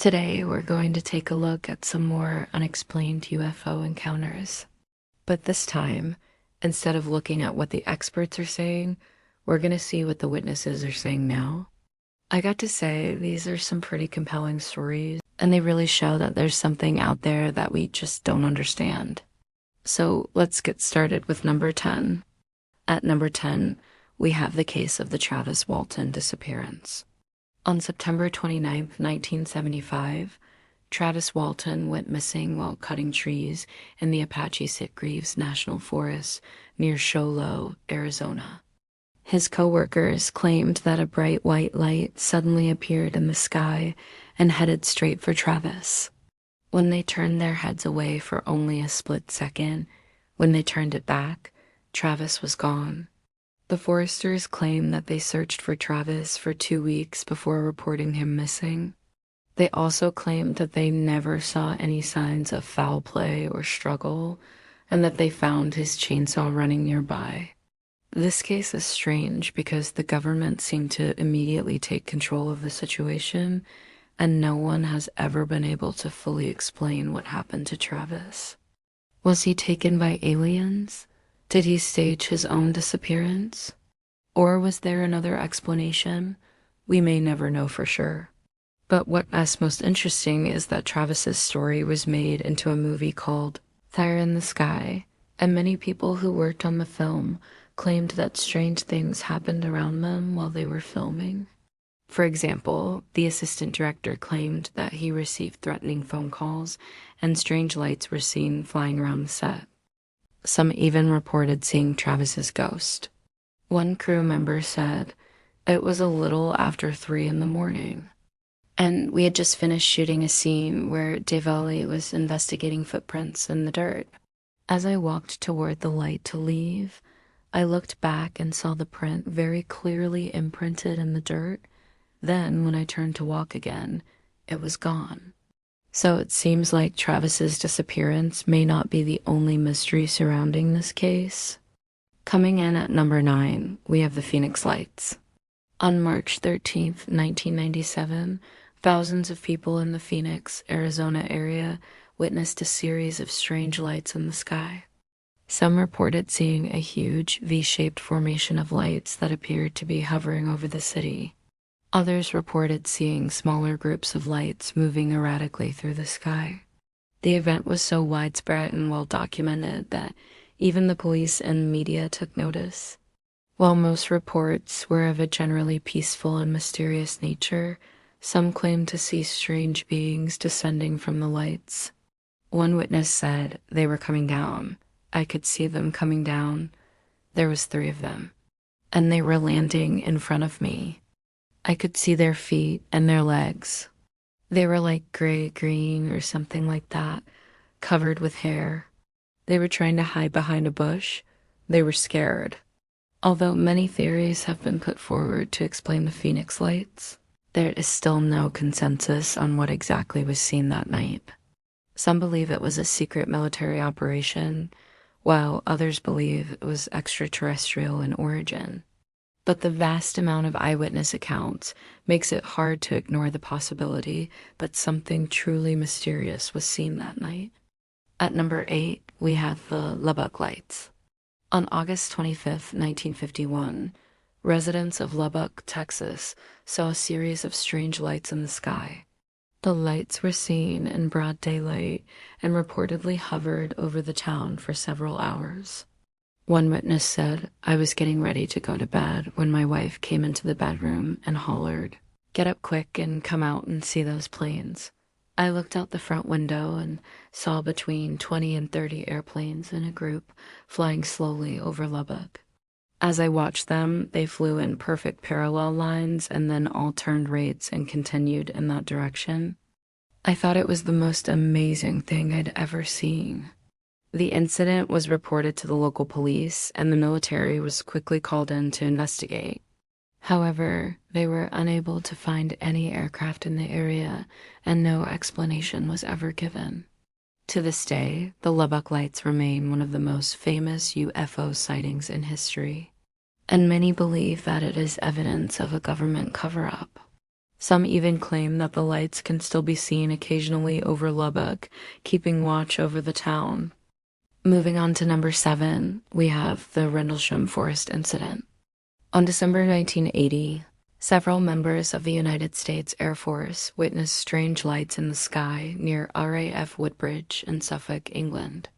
Today, we're going to take a look at some more unexplained UFO encounters. But this time, instead of looking at what the experts are saying, we're going to see what the witnesses are saying now. I got to say, these are some pretty compelling stories, and they really show that there's something out there that we just don't understand. So let's get started with number 10. At number 10, we have the case of the Travis Walton disappearance. On September 29, 1975, Travis Walton went missing while cutting trees in the Apache Sitgreaves National Forest near Show Low, Arizona. His co-workers claimed that a bright white light suddenly appeared in the sky and headed straight for Travis. When they turned their heads away for only a split second, when they turned it back, Travis was gone. The foresters claim that they searched for Travis for 2 weeks before reporting him missing. They also claimed that they never saw any signs of foul play or struggle, and that they found his chainsaw running nearby. This case is strange because the government seemed to immediately take control of the situation, and no one has ever been able to fully explain what happened to Travis. Was he taken by aliens? Did he stage his own disappearance? Or was there another explanation? We may never know for sure. But what's most interesting is that Travis's story was made into a movie called Fire in the Sky, and many people who worked on the film claimed that strange things happened around them while they were filming. For example, the assistant director claimed that he received threatening phone calls and strange lights were seen flying around the set. Some even reported seeing Travis's ghost. One crew member said, "It was a little after 3 in the morning. And we had just finished shooting a scene where Devali was investigating footprints in the dirt. As I walked toward the light to leave, I looked back and saw the print very clearly imprinted in the dirt. Then, when I turned to walk again, it was gone." So it seems like Travis's disappearance may not be the only mystery surrounding this case. Coming in at number 9, we have the Phoenix Lights. On March 13th, 1997, thousands of people in the Phoenix, Arizona area witnessed a series of strange lights in the sky. Some reported seeing a huge V-shaped formation of lights that appeared to be hovering over the city. Others reported seeing smaller groups of lights moving erratically through the sky. The event was so widespread and well documented that even the police and media took notice. While most reports were of a generally peaceful and mysterious nature, some claimed to see strange beings descending from the lights. One witness said they were coming down. I could see them coming down. There was 3 of them, and they were landing in front of me. I could see their feet and their legs. They were like gray-green or something like that, covered with hair. They were trying to hide behind a bush. They were scared. Although many theories have been put forward to explain the Phoenix Lights, there is still no consensus on what exactly was seen that night. Some believe it was a secret military operation, while others believe it was extraterrestrial in origin. But the vast amount of eyewitness accounts makes it hard to ignore the possibility that something truly mysterious was seen that night. At number 8, we have the Lubbock Lights. On August 25th, 1951, residents of Lubbock, Texas, saw a series of strange lights in the sky. The lights were seen in broad daylight and reportedly hovered over the town for several hours. One witness said, "I was getting ready to go to bed when my wife came into the bedroom and hollered, 'Get up quick and come out and see those planes.' I looked out the front window and saw between 20 and 30 airplanes in a group flying slowly over Lubbock. As I watched them, they flew in perfect parallel lines and then all turned right and continued in that direction. I thought it was the most amazing thing I'd ever seen." The incident was reported to the local police, and the military was quickly called in to investigate. However, they were unable to find any aircraft in the area, and no explanation was ever given. To this day, the Lubbock Lights remain one of the most famous UFO sightings in history, and many believe that it is evidence of a government cover-up. Some even claim that the lights can still be seen occasionally over Lubbock, keeping watch over the town. Moving on to number 7, we have the Rendlesham Forest Incident. On December 1980, several members of the United States Air Force witnessed strange lights in the sky near RAF Woodbridge in Suffolk, England.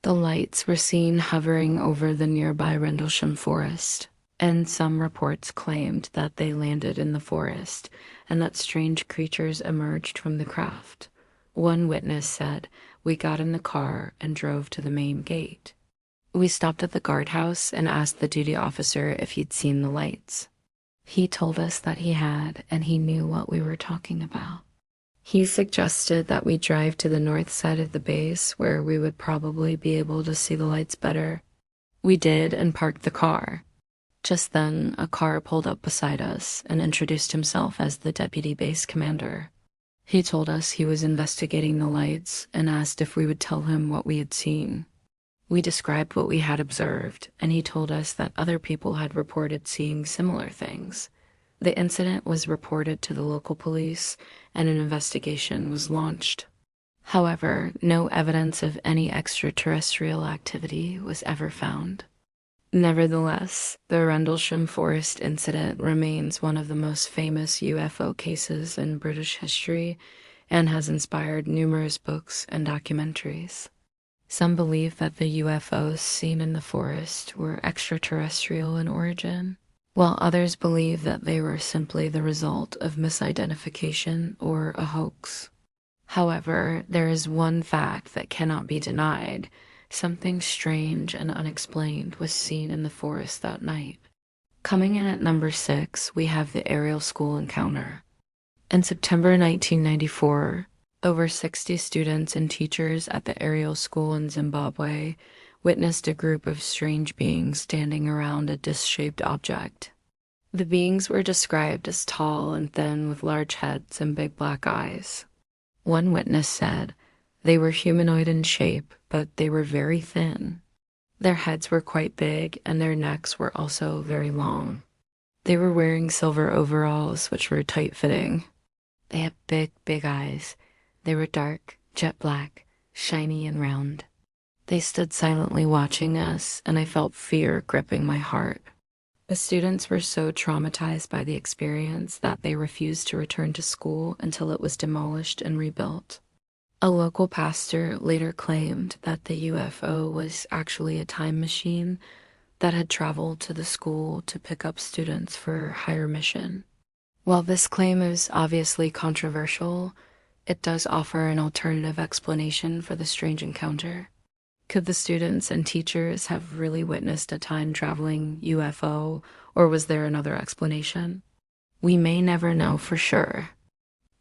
The lights were seen hovering over the nearby Rendlesham Forest, and some reports claimed that they landed in the forest and that strange creatures emerged from the craft. One witness said, "We got in the car and drove to the main gate. We stopped at the guardhouse and asked the duty officer if he'd seen the lights. He told us that he had, and he knew what we were talking about. He suggested that we drive to the north side of the base where we would probably be able to see the lights better. We did and parked the car. Just then, a car pulled up beside us and introduced himself as the deputy base commander. He told us he was investigating the lights and asked if we would tell him what we had seen. We described what we had observed, and he told us that other people had reported seeing similar things. The incident was reported to the local police, and an investigation was launched. However, no evidence of any extraterrestrial activity was ever found. Nevertheless, the Rendlesham Forest incident remains one of the most famous UFO cases in British history and has inspired numerous books and documentaries. Some believe that the UFOs seen in the forest were extraterrestrial in origin, while others believe that they were simply the result of misidentification or a hoax. However, there is one fact that cannot be denied. Something strange and unexplained was seen in the forest that night. Coming in at number 6, we have the aerial school encounter. In September 1994, over 60 students and teachers at the aerial school in Zimbabwe witnessed a group of strange beings standing around a disc-shaped object. The beings were described as tall and thin with large heads and big black eyes. One witness said, "They were humanoid in shape, but they were very thin. Their heads were quite big and their necks were also very long. They were wearing silver overalls, which were tight-fitting. They had big, big eyes. They were dark, jet black, shiny and round. They stood silently watching us, and I felt fear gripping my heart." The students were so traumatized by the experience that they refused to return to school until it was demolished and rebuilt. A local pastor later claimed that the UFO was actually a time machine that had traveled to the school to pick up students for higher mission. While this claim is obviously controversial, it does offer an alternative explanation for the strange encounter. Could the students and teachers have really witnessed a time-traveling UFO, or was there another explanation? We may never know for sure.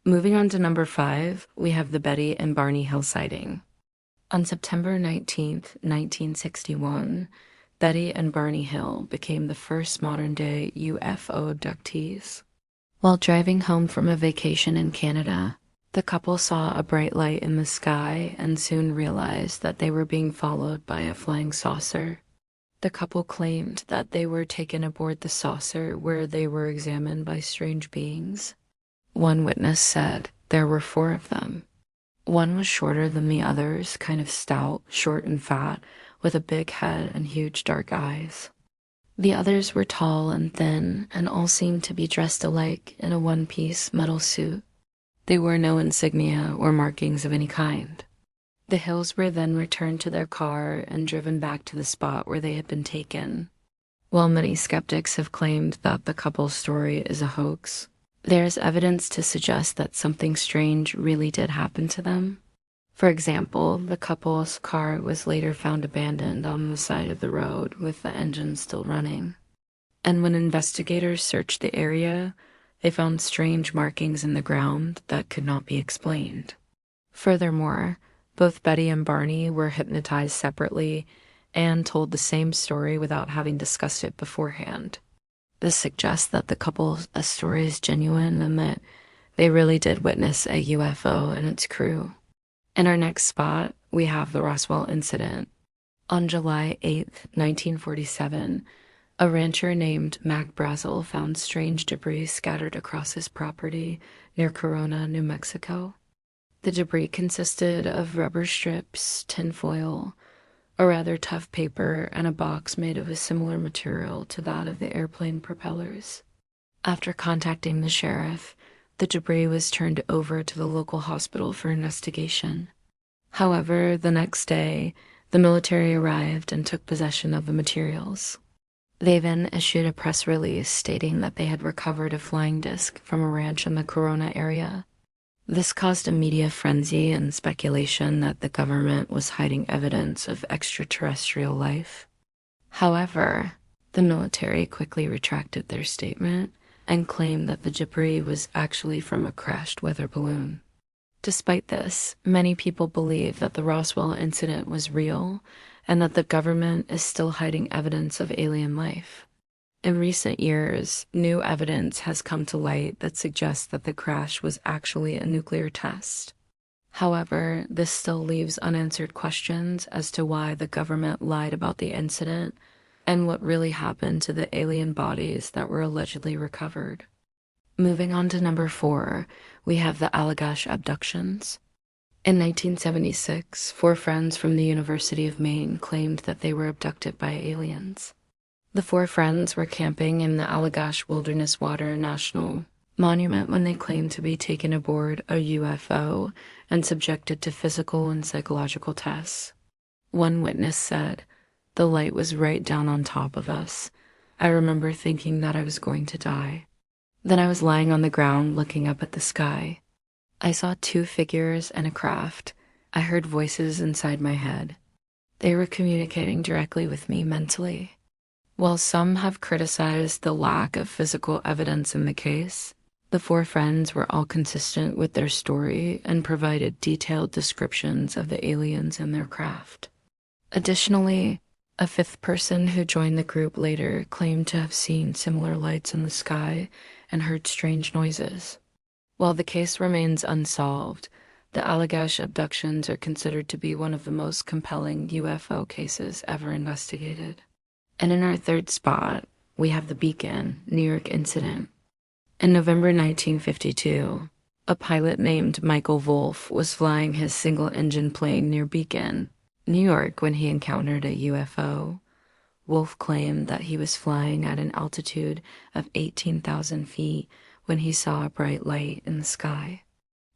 Moving on to number 5, we have the Betty and Barney Hill sighting. On September 19th, 1961, Betty and Barney Hill became the first modern-day UFO abductees. While driving home from a vacation in Canada, the couple saw a bright light in the sky and soon realized that they were being followed by a flying saucer. The couple claimed that they were taken aboard the saucer where they were examined by strange beings. One witness said there were 4 of them. One was shorter than the others, kind of stout, short and fat, with a big head and huge dark eyes. The others were tall and thin, and all seemed to be dressed alike in a one-piece metal suit. They wore no insignia or markings of any kind. The Hills were then returned to their car and driven back to the spot where they had been taken. While many skeptics have claimed that the couple's story is a hoax, there is evidence to suggest that something strange really did happen to them. For example, the couple's car was later found abandoned on the side of the road with the engine still running. And when investigators searched the area, they found strange markings in the ground that could not be explained. Furthermore, both Betty and Barney were hypnotized separately and told the same story without having discussed it beforehand. This suggests that the couple's story is genuine and that they really did witness a UFO and its crew. In our next spot, we have the Roswell incident. On July 8th, 1947, A rancher named Mac Brazel found strange debris scattered across his property near Corona, New Mexico. The debris consisted of rubber strips, tinfoil, a rather tough paper, and a box made of a similar material to that of the airplane propellers. After contacting the sheriff, the debris was turned over to the local hospital for investigation. However, the next day, the military arrived and took possession of the materials. They then issued a press release stating that they had recovered a flying disc from a ranch in the Corona area. This caused a media frenzy and speculation that the government was hiding evidence of extraterrestrial life. However, the military quickly retracted their statement and claimed that the debris was actually from a crashed weather balloon. Despite this, many people believe that the Roswell incident was real and that the government is still hiding evidence of alien life. In recent years, new evidence has come to light that suggests that the crash was actually a nuclear test. However, this still leaves unanswered questions as to why the government lied about the incident and what really happened to the alien bodies that were allegedly recovered. Moving on to number 4, we have the Allagash abductions. In 1976, 4 friends from the University of Maine claimed that they were abducted by aliens. The 4 friends were camping in the Allagash Wilderness Water National Monument when they claimed to be taken aboard a UFO and subjected to physical and psychological tests. One witness said, "The light was right down on top of us. I remember thinking that I was going to die. Then I was lying on the ground looking up at the sky. I saw 2 figures and a craft. I heard voices inside my head. They were communicating directly with me mentally." While some have criticized the lack of physical evidence in the case, the 4 friends were all consistent with their story and provided detailed descriptions of the aliens and their craft. Additionally, a 5th person who joined the group later claimed to have seen similar lights in the sky and heard strange noises. While the case remains unsolved, the Allagash abductions are considered to be one of the most compelling UFO cases ever investigated. And in our 3rd spot, we have the Beacon, New York incident. In November 1952, a pilot named Michael Wolff was flying his single-engine plane near Beacon, New York, when he encountered a UFO. Wolff claimed that he was flying at an altitude of 18,000 feet when he saw a bright light in the sky.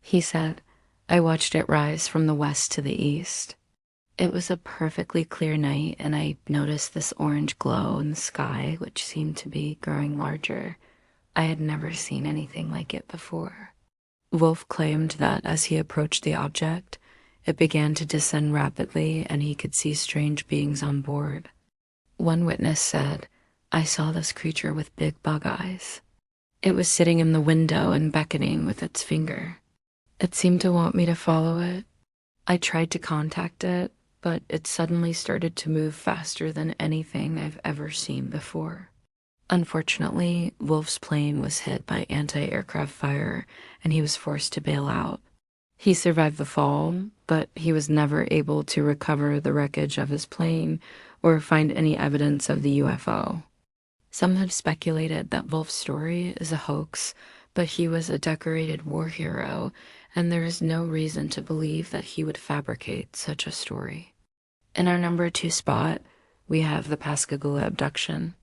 He said, "I watched it rise from the west to the east. It was a perfectly clear night, and I noticed this orange glow in the sky, which seemed to be growing larger. I had never seen anything like it before." Wolff claimed that as he approached the object, it began to descend rapidly and he could see strange beings on board. One witness said, "I saw this creature with big bug eyes. It was sitting in the window and beckoning with its finger. It seemed to want me to follow it. I tried to contact it, but it suddenly started to move faster than anything I've ever seen before." Unfortunately, Wolff's plane was hit by anti-aircraft fire and he was forced to bail out. He survived the fall, but he was never able to recover the wreckage of his plane or find any evidence of the UFO. Some have speculated that Wolff's story is a hoax, but he was a decorated war hero, and there is no reason to believe that he would fabricate such a story. In our number 2 spot, we have the Pascagoula abduction.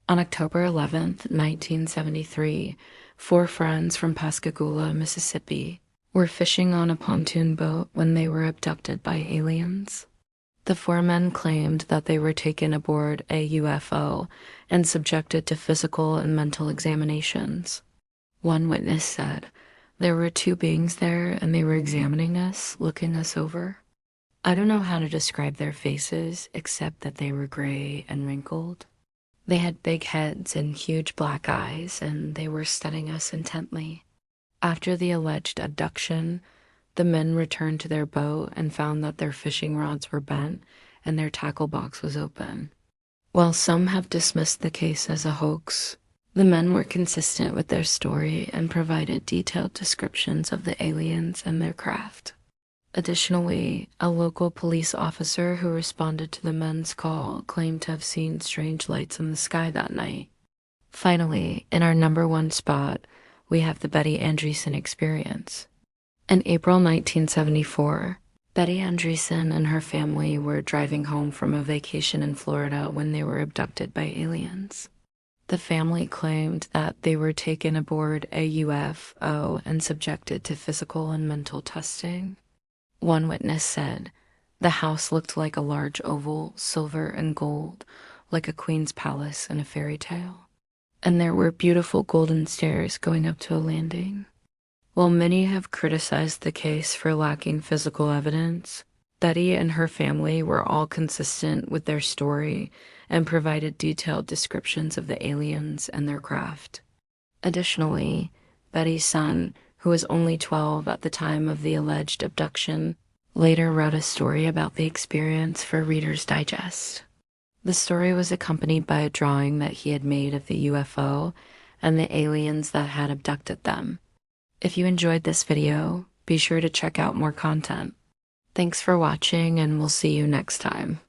On October 11th, 1973, 4 friends from Pascagoula, Mississippi, were fishing on a pontoon boat when they were abducted by aliens. The 4 men claimed that they were taken aboard a UFO and subjected to physical and mental examinations. One witness said, "There were 2 beings there and they were examining us, looking us over. I don't know how to describe their faces except that they were gray and wrinkled. They had big heads and huge black eyes, and they were studying us intently." After the alleged abduction, the men returned to their boat and found that their fishing rods were bent and their tackle box was open. While some have dismissed the case as a hoax, the men were consistent with their story and provided detailed descriptions of the aliens and their craft. Additionally, a local police officer who responded to the men's call claimed to have seen strange lights in the sky that night. Finally, in our number one spot, we have the Betty Andreessen experience. In April 1974, Betty Andreessen and her family were driving home from a vacation in Florida when they were abducted by aliens. The family claimed that they were taken aboard a UFO and subjected to physical and mental testing. One witness said, "The house looked like a large oval, silver and gold, like a queen's palace in a fairy tale. And there were beautiful golden stairs going up to a landing." While many have criticized the case for lacking physical evidence, Betty and her family were all consistent with their story and provided detailed descriptions of the aliens and their craft. Additionally, Betty's son, who was only 12 at the time of the alleged abduction, later wrote a story about the experience for Reader's Digest. The story was accompanied by a drawing that he had made of the UFO and the aliens that had abducted them. If you enjoyed this video, be sure to check out more content. Thanks for watching, and we'll see you next time.